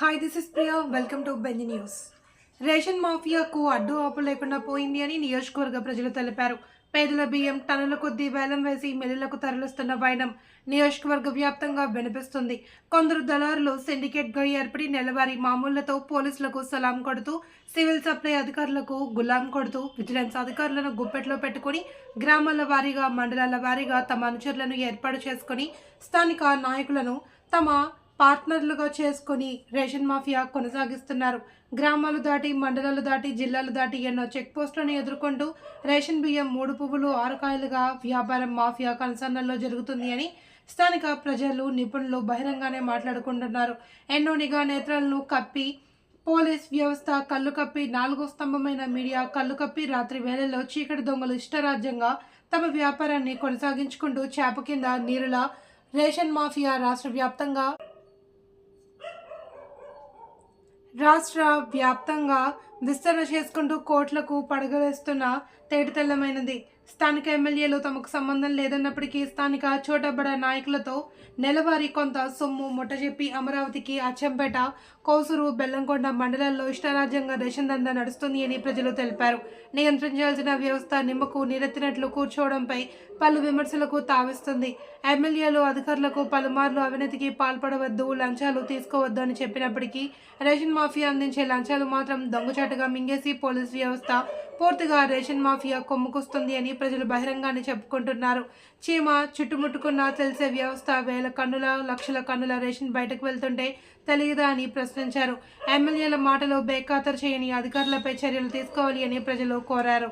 Hi this is Priya welcome to Benzi news. Ration మాఫియాకు అడ్డు ఆపు లేకుండా పోయింది అని నియోజకవర్గ ప్రజలు తెలిపారు. పేదల బియ్యం టన్నుల కొద్దీ వేలం వేసి మిల్లులకు తరలిస్తున్న వైనం నియోజకవర్గ వ్యాప్తంగా వినిపిస్తుంది. కొందరు దళారులు సిండికేట్గా ఏర్పడి నెలవారీ మామూళ్లతో పోలీసులకు సలాం కొడుతూ, సివిల్ సప్లై అధికారులకు గులాం కొడుతూ, విజిలెన్స్ అధికారులను గుప్పెట్లో పెట్టుకుని గ్రామాల వారీగా మండలాల వారీగా తమ అనుచరులను ఏర్పాటు చేసుకుని స్థానిక నాయకులను తమ పార్ట్నర్లుగా చేసుకుని రేషన్ మాఫియా కొనసాగిస్తున్నారు. గ్రామాలు దాటి, మండలాలు దాటి, జిల్లాలు దాటి ఎన్నో చెక్ పోస్టులను ఎదుర్కొంటూ రేషన్ బియ్యం 3 పువ్వులు 6 కాయలుగా వ్యాపారం మాఫియా కన్సర్నల్లో జరుగుతుంది అని స్థానిక ప్రజలు, నిపుణులు బహిరంగానే మాట్లాడుకుంటున్నారు. ఎన్నో నిఘా నేత్రాలను కప్పి పోలీస్ వ్యవస్థ కళ్ళు కప్పి, 4వ స్తంభమైన మీడియా కళ్ళు కప్పి రాత్రి వేళల్లో చీకటి దొంగలు ఇష్టరాజ్యంగా తమ వ్యాపారాన్ని కొనసాగించుకుంటూ చేప కింద నీరులా రేషన్ మాఫియా రాష్ట్ర వ్యాప్తంగా విస్తరణ చేసుకుంటూ కోట్లకు పడగవేస్తున్న తేటతెల్లమైనది. స్థానిక ఎమ్మెల్యేలు తమకు సంబంధం లేదన్నప్పటికీ స్థానిక చోటబడ నాయకులతో నెలవారీ కొంత సొమ్ము ముట్టజెప్పి అమరావతికి, అచ్చంపేట, కోసూరు, బెల్లంకొండ మండలాల్లో ఇష్టరాజ్యంగా రేషన్ దందా నడుస్తుంది అని ప్రజలు తెలిపారు. నియంత్రించాల్సిన వ్యవస్థ నిమ్మకు నీరెత్తినట్లు కూర్చోవడంపై పలు విమర్శలకు తావిస్తుంది. ఎమ్మెల్యేలు అధికారులకు పలుమార్లు అవినీతికి పాల్పడవద్దు, లంచాలు తీసుకోవద్దు అని చెప్పినప్పటికీ రేషన్ మాఫియా అందించే లంచాలు మాత్రం దొంగచాటుగా మింగేసి పోలీసు వ్యవస్థ పూర్తిగా రేషన్ మాఫియా కొమ్ముకొస్తుంది అని ప్రజలు బహిరంగానే చెప్పుకుంటున్నారు. చీమ చుట్టుముట్టుకున్నా తెలిసే వ్యవస్థ వేల కన్నుల, లక్షల కన్నుల రేషన్ బయటకు వెళ్తుంటే తెలియదా అని ప్రశ్నించారు. ఎమ్మెల్యేల మాటలు బేఖాతరు చేయని అధికారులపై చర్యలు తీసుకోవాలి అని ప్రజలు కోరారు.